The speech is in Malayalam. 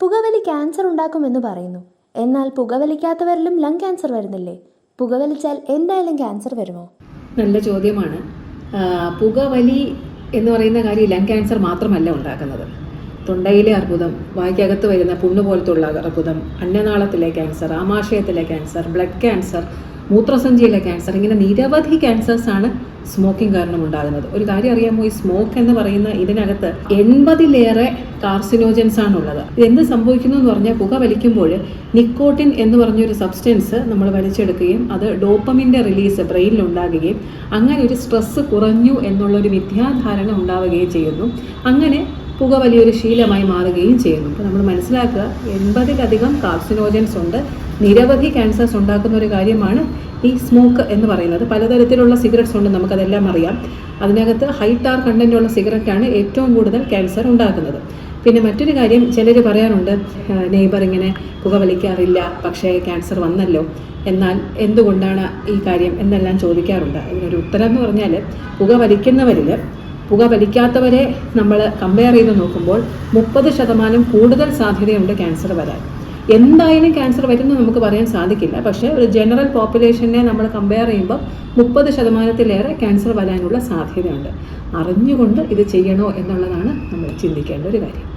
പുകവലി ക്യാൻസർ ഉണ്ടാക്കുമെന്ന് പറയുന്നു. എന്നാൽ പുകവലിക്കാത്തവരിലും ലങ് ക്യാൻസർ വരുന്നില്ലേ? പുകവലിച്ചാൽ എന്തായാലും ക്യാൻസർ വരുമോ? നല്ല ചോദ്യമാണ്. പുകവലി എന്ന് പറയുന്ന കാര്യം ലങ് ക്യാൻസർ മാത്രമല്ല ഉണ്ടാക്കുന്നത്. തൊണ്ടയിലെ അർബുദം, വായ്ക്കകത്ത് വരുന്ന പുണ്ണ് പോലത്തുള്ള അർബുദം, അന്നനാളത്തിലെ ക്യാൻസർ, ആമാശയത്തിലെ ക്യാൻസർ, ബ്ലഡ് ക്യാൻസർ, മൂത്രസഞ്ചിയിലെ ക്യാൻസർ, ഇങ്ങനെ നിരവധി ക്യാൻസേഴ്സാണ് സ്മോക്കിംഗ് കാരണം ഉണ്ടാകുന്നത്. ഒരു കാര്യം അറിയാമോ? ഈ സ്മോക്ക് എന്ന് പറയുന്ന ഇതിനകത്ത് 80-ലേറെ കാർസിനോജൻസ് ആണുള്ളത്. ഇതെന്ത് സംഭവിക്കുന്നു എന്ന് പറഞ്ഞാൽ, പുക വലിക്കുമ്പോൾ നിക്കോട്ടിൻ എന്ന് പറഞ്ഞൊരു സബ്സ്റ്റൻസ് നമ്മൾ വലിച്ചെടുക്കുകയും അത് ഡോപ്പമിൻ്റെ റിലീസ് ബ്രെയിനിൽ ഉണ്ടാകുകയും അങ്ങനെ ഒരു സ്ട്രെസ്സ് കുറഞ്ഞു എന്നുള്ളൊരു മിഥ്യാധാരണ ഉണ്ടാവുകയും ചെയ്യുന്നു. അങ്ങനെ പുക വലിയൊരു ശീലമായി മാറുകയും ചെയ്യുന്നു. അപ്പോൾ നമ്മൾ മനസ്സിലാക്കുക, 80-ലധികം കാർസിനോജൻസ് ഉണ്ട്. നിരവധി ക്യാൻസേഴ്സ് ഉണ്ടാക്കുന്ന ഒരു കാര്യമാണ് ഈ സ്മോക്ക് എന്ന് പറയുന്നത്. പലതരത്തിലുള്ള സിഗരറ്റ്സ് ഉണ്ട്, നമുക്കതെല്ലാം അറിയാം. അതിനകത്ത് ഹൈ ടാർ കണ്ടൻറ്റുള്ള സിഗരറ്റാണ് ഏറ്റവും കൂടുതൽ ക്യാൻസർ ഉണ്ടാക്കുന്നത്. പിന്നെ മറ്റൊരു കാര്യം ചിലർ പറയാറുണ്ട്, നെയ്ബർ ഇങ്ങനെ പുക വലിക്കാറില്ല പക്ഷേ ക്യാൻസർ വന്നല്ലോ, എന്നാൽ എന്തുകൊണ്ടാണ് ഈ കാര്യം എന്നെല്ലാം ചോദിക്കാറുണ്ട്. അതിനൊരു ഉത്തരം എന്ന് പറഞ്ഞാൽ, പുക വലിക്കാത്തവരെ നമ്മൾ കമ്പയർ ചെയ്ത് നോക്കുമ്പോൾ 30% കൂടുതൽ സാധ്യതയുണ്ട് ക്യാൻസർ വരാൻ. എന്തായാലും ക്യാൻസർ വരുമെന്ന് നമുക്ക് പറയാൻ സാധിക്കില്ല. പക്ഷേ ഒരു ജനറൽ പോപ്പുലേഷനെ നമ്മൾ കമ്പയർ ചെയ്യുമ്പോൾ 30%-ലേറെ ക്യാൻസർ വരാനുള്ള സാധ്യതയുണ്ട്. അറിഞ്ഞുകൊണ്ട് ഇത് ചെയ്യണോ എന്നുള്ളതാണ് നമ്മൾ ചിന്തിക്കേണ്ട ഒരു കാര്യം.